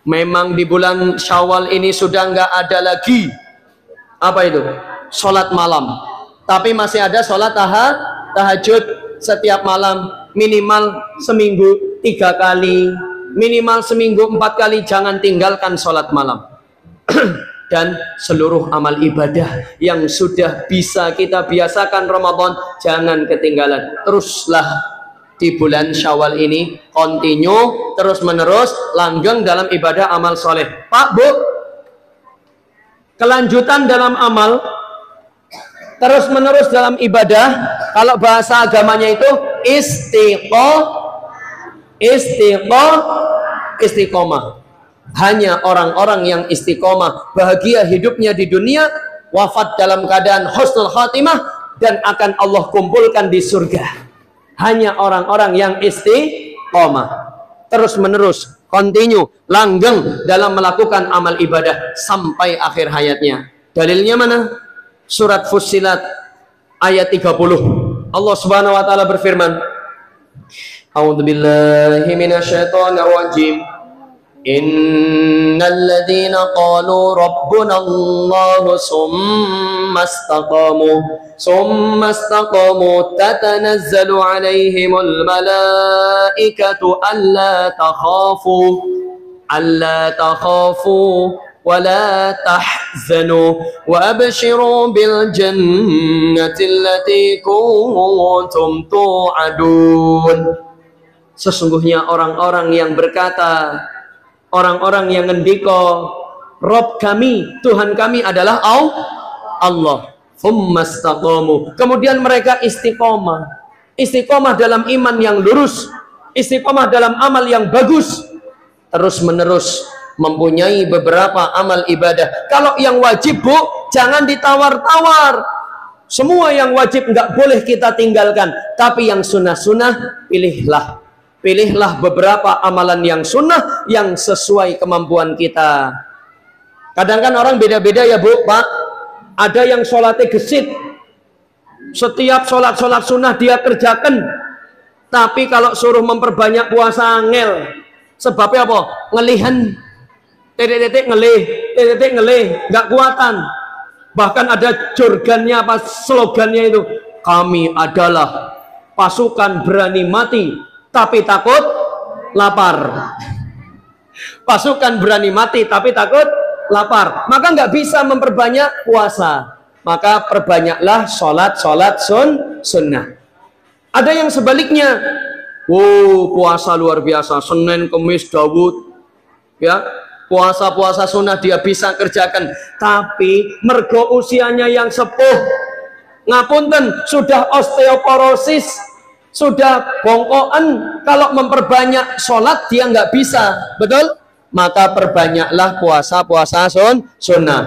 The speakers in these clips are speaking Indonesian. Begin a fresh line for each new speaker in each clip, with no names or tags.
Memang di bulan Syawal ini sudah nggak ada lagi apa itu? Sholat malam. Tapi masih ada sholat tahajud setiap malam, minimal seminggu 3 kali, minimal seminggu 4 kali. Jangan tinggalkan sholat malam. Dan seluruh amal ibadah yang sudah bisa kita biasakan Ramadan, jangan ketinggalan. Teruslah di bulan Syawal ini continue terus menerus langgeng dalam ibadah amal soleh. Pak, Bu, kelanjutan dalam amal terus menerus dalam ibadah, kalau bahasa agamanya itu istiqomah. Hanya orang-orang yang istiqomah bahagia hidupnya di dunia, wafat dalam keadaan husnul khatimah, dan akan Allah kumpulkan di surga. Hanya orang-orang yang istiqomah terus menerus continue langgeng dalam melakukan amal ibadah sampai akhir hayatnya. Dalilnya mana? Surat Fussilat ayat 30. Allah Subhanahu wa taala berfirman, A'udzubillahi minasyaitonirrajim. Innal ladzina qalu rabbuna Allah summa istaqamu tatanazzalu alaihimul malaikatu alla takhafu wa la tahzanu wa abshiru bil jannati allati kuntum tu'adun. Sesungguhnya orang-orang yang berkata, orang-orang yang ngendiko, Rob kami, Tuhan kami adalah Allah. Fummastaqamu. Kemudian mereka istiqomah. Istiqomah dalam iman yang lurus, istiqomah dalam amal yang bagus, terus menerus mempunyai beberapa amal ibadah. Kalau yang wajib, Bu, jangan ditawar-tawar. Semua yang wajib nggak boleh kita tinggalkan. Tapi yang sunnah-sunnah, pilihlah. Pilihlah beberapa amalan yang sunnah yang sesuai kemampuan kita. Kadang kan orang beda-beda ya, Bu, Pak. Ada yang sholatnya gesit. Setiap sholat sunnah dia kerjakan. Tapi kalau suruh memperbanyak puasa angel. Sebabnya apa? Ngelihan. Titik-titik ngelih. Nggak kuatan. Bahkan ada jorgannya, apa slogannya itu. Kami adalah pasukan berani mati tapi takut lapar. Pasukan berani mati tapi takut lapar. Maka nggak bisa memperbanyak puasa. Maka perbanyaklah sholat sunnah. Ada yang sebaliknya. Puasa luar biasa. Senin, Kemis, Daud. Ya, puasa sunnah dia bisa kerjakan. Tapi mergo usianya yang sepuh. Ngapunten, sudah osteoporosis, sudah bongkoan, kalau memperbanyak sholat dia nggak bisa, betul? Maka perbanyaklah puasa sunnah.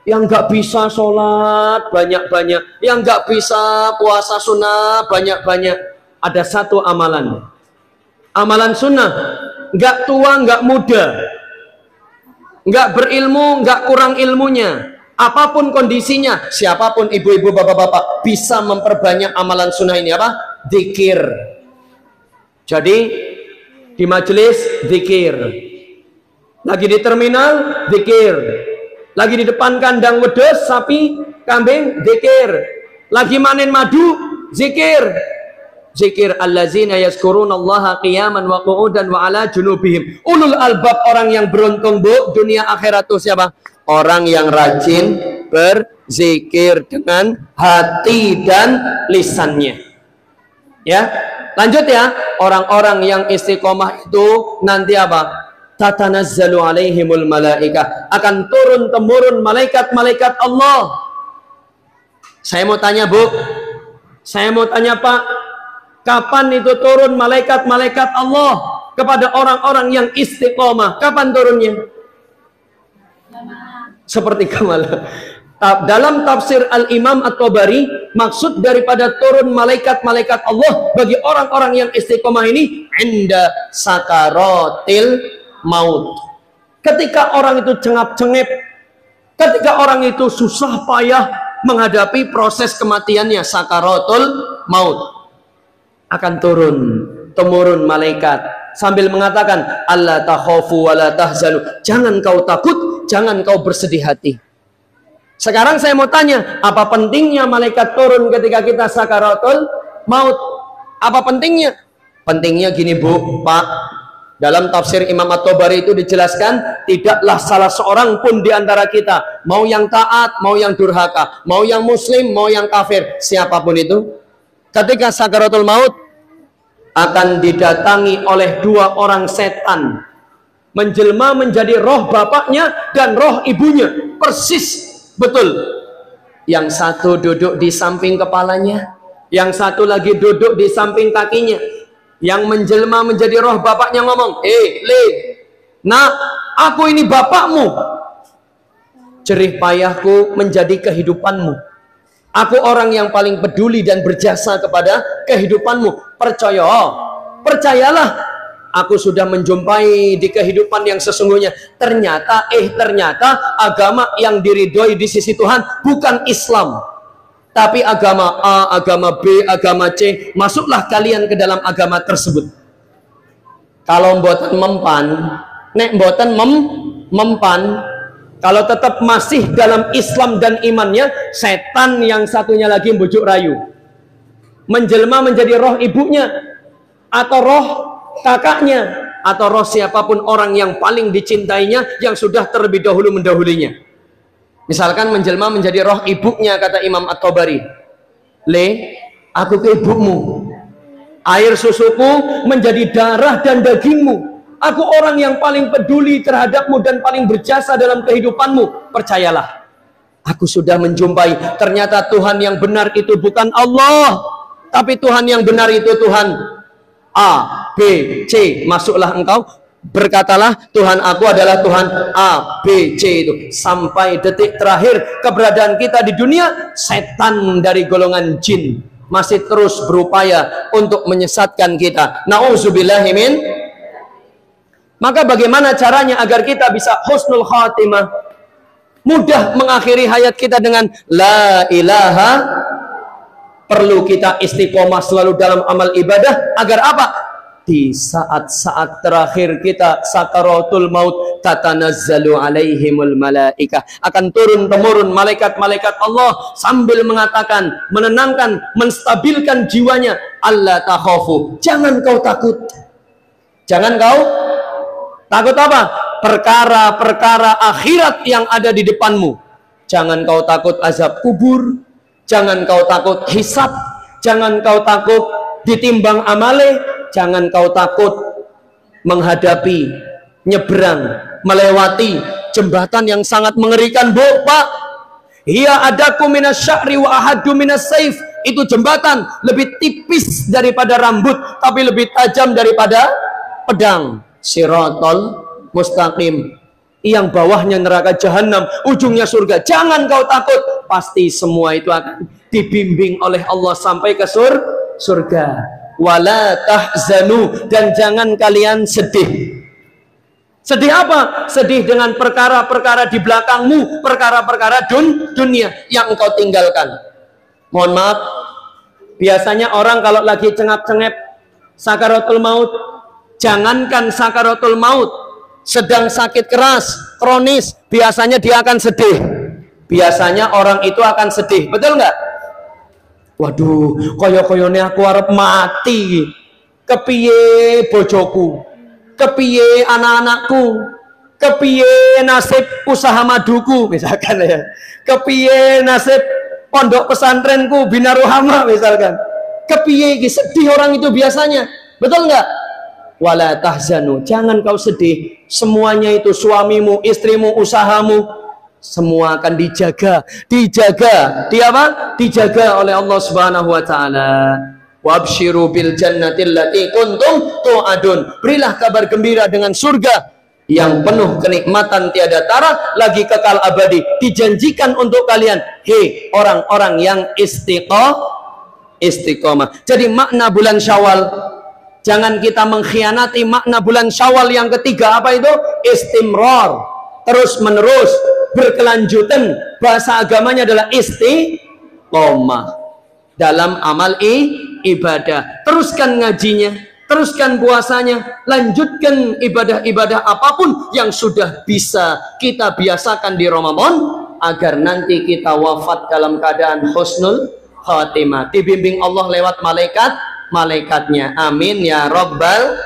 Yang nggak bisa sholat banyak-banyak, yang nggak bisa puasa sunnah banyak-banyak. Ada satu amalan sunnah, nggak tua nggak muda, nggak berilmu nggak kurang ilmunya, apapun kondisinya, siapapun ibu-ibu bapak-bapak bisa memperbanyak amalan sunnah ini apa? Zikir. Jadi di majelis zikir, lagi di terminal zikir, lagi di depan kandang wedhus sapi kambing zikir, lagi manen madu zikir. Zikir allazina yazkurunallaha qiyaman wa qu'udan wa ala junubihim. Ulul albab, orang yang beruntung, Bu, dunia akhirat itu siapa? Orang yang rajin berzikir dengan hati dan lisannya. Ya, lanjut ya. Orang-orang yang istiqomah itu nanti apa? Tatanazzalu alaihimul malaikah. Akan turun temurun malaikat-malaikat Allah. Saya mau tanya, Bu. Saya mau tanya, Pak. Kapan itu turun malaikat-malaikat Allah kepada orang-orang yang istiqomah? Kapan turunnya? Seperti malam. Dalam tafsir Al-Imam At-Tabari, maksud daripada turun malaikat-malaikat Allah bagi orang-orang yang istiqomah ini inda sakaratil maut. Ketika orang itu cengap-cengep, ketika orang itu susah payah menghadapi proses kematiannya, sakaratul maut, akan turun temurun malaikat sambil mengatakan alla takhafu wa la tahzanu, jangan kau takut, jangan kau bersedih hati. Sekarang saya mau tanya, apa pentingnya malaikat turun ketika kita sakaratul maut? Apa pentingnya? Pentingnya gini Bu, Pak, dalam tafsir Imam At-Tabari itu dijelaskan, tidaklah salah seorang pun di antara kita, mau yang taat, mau yang durhaka, mau yang muslim, mau yang kafir, siapapun itu, ketika sakaratul maut akan didatangi oleh dua orang setan, menjelma menjadi roh bapaknya dan roh ibunya, persis betul. Yang satu duduk di samping kepalanya, yang satu lagi duduk di samping kakinya. Yang menjelma menjadi roh bapaknya ngomong, Le, nak, aku ini bapakmu, jerih payahku menjadi kehidupanmu. Aku orang yang paling peduli dan berjasa kepada kehidupanmu. Percayalah, aku sudah menjumpai di kehidupan yang sesungguhnya. Ternyata agama yang diridhoi di sisi Tuhan bukan Islam, tapi agama A, agama B, agama C. Masuklah kalian ke dalam agama tersebut. Kalau mboten mempan, nek mboten mempan, kalau tetap masih dalam Islam dan imannya, setan yang satunya lagi bujuk rayu, menjelma menjadi roh ibunya, atau roh kakaknya, atau roh siapapun orang yang paling dicintainya, yang sudah terlebih dahulu mendahulinya. Misalkan menjelma menjadi roh ibunya, kata Imam At-Tabari, Le, aku ke ibumu, air susuku menjadi darah dan dagingmu. Aku orang yang paling peduli terhadapmu dan paling berjasa dalam kehidupanmu. Percayalah, aku sudah menjumpai. Ternyata Tuhan yang benar itu bukan Allah, tapi Tuhan yang benar itu Tuhan A, B, C. Masuklah engkau, berkatalah Tuhan aku adalah Tuhan A, B, C itu. Sampai detik terakhir keberadaan kita di dunia, setan dari golongan jin masih terus berupaya untuk menyesatkan kita. Na'udzubillahi min. Maka bagaimana caranya agar kita bisa husnul khatimah, mudah mengakhiri hayat kita dengan la ilaha? Perlu kita istiqomah selalu dalam amal ibadah. Agar apa? Di saat-saat terakhir kita sakaratul maut, tatanazzalu alaihimul malaikah, akan turun-temurun malaikat-malaikat Allah sambil mengatakan, menenangkan, menstabilkan jiwanya, alla takhafu, jangan kau takut. Jangan kau takut apa? Perkara-perkara akhirat yang ada di depanmu. Jangan kau takut azab kubur, jangan kau takut hisab, jangan kau takut ditimbang amale, jangan kau takut menghadapi, nyebrang, melewati jembatan yang sangat mengerikan, Bu, Pak. Hiya adaku minas sya'ri wa ahadu minas saif. Itu jembatan lebih tipis daripada rambut, tapi lebih tajam daripada pedang. Siratal mustaqim, yang bawahnya neraka jahanam, ujungnya surga. Jangan kau takut, pasti semua itu akan dibimbing oleh Allah sampai ke surga. Wala tahzanu, dan jangan kalian sedih. Sedih apa? Sedih dengan perkara-perkara di belakangmu, perkara-perkara dunia yang engkau tinggalkan. Mohon maaf, biasanya orang kalau lagi cengap-cengep sakaratul maut, jangankan sakaratul maut, sedang sakit keras, kronis, biasanya dia akan sedih. Biasanya orang itu akan sedih, betul nggak? Waduh, koyo-koyone aku arep mati. Kepiye bojoku? Kepiye anak-anakku? Kepiye nasib usaha maduku, misalkan ya. Kepiye nasib pondok pesantrenku Bina Rohama, misalkan. Kepiye, sedih orang itu biasanya, betul nggak? Wala tahzanu, jangan kau sedih. Semuanya itu, suamimu, istrimu, usahamu, semua akan dijaga. Di apa? Dijaga oleh Allah Subhanahu wa taala. Wabshiru bil jannati allati kuntum tu'adun. Berilah kabar gembira dengan surga yang penuh kenikmatan tiada tara, lagi kekal abadi, dijanjikan untuk kalian. Hei orang-orang yang istiqomah. Jadi makna bulan Syawal, jangan kita mengkhianati makna bulan Syawal yang ketiga. Apa itu? Istimrar, terus menerus, berkelanjutan. Bahasa agamanya adalah istiqomah dalam amal ibadah. Teruskan ngajinya, teruskan puasanya, lanjutkan ibadah-ibadah apapun yang sudah bisa kita biasakan di Ramadan, agar nanti kita wafat dalam keadaan husnul khatimah, dibimbing Allah lewat malaikatnya. Amin ya rabbal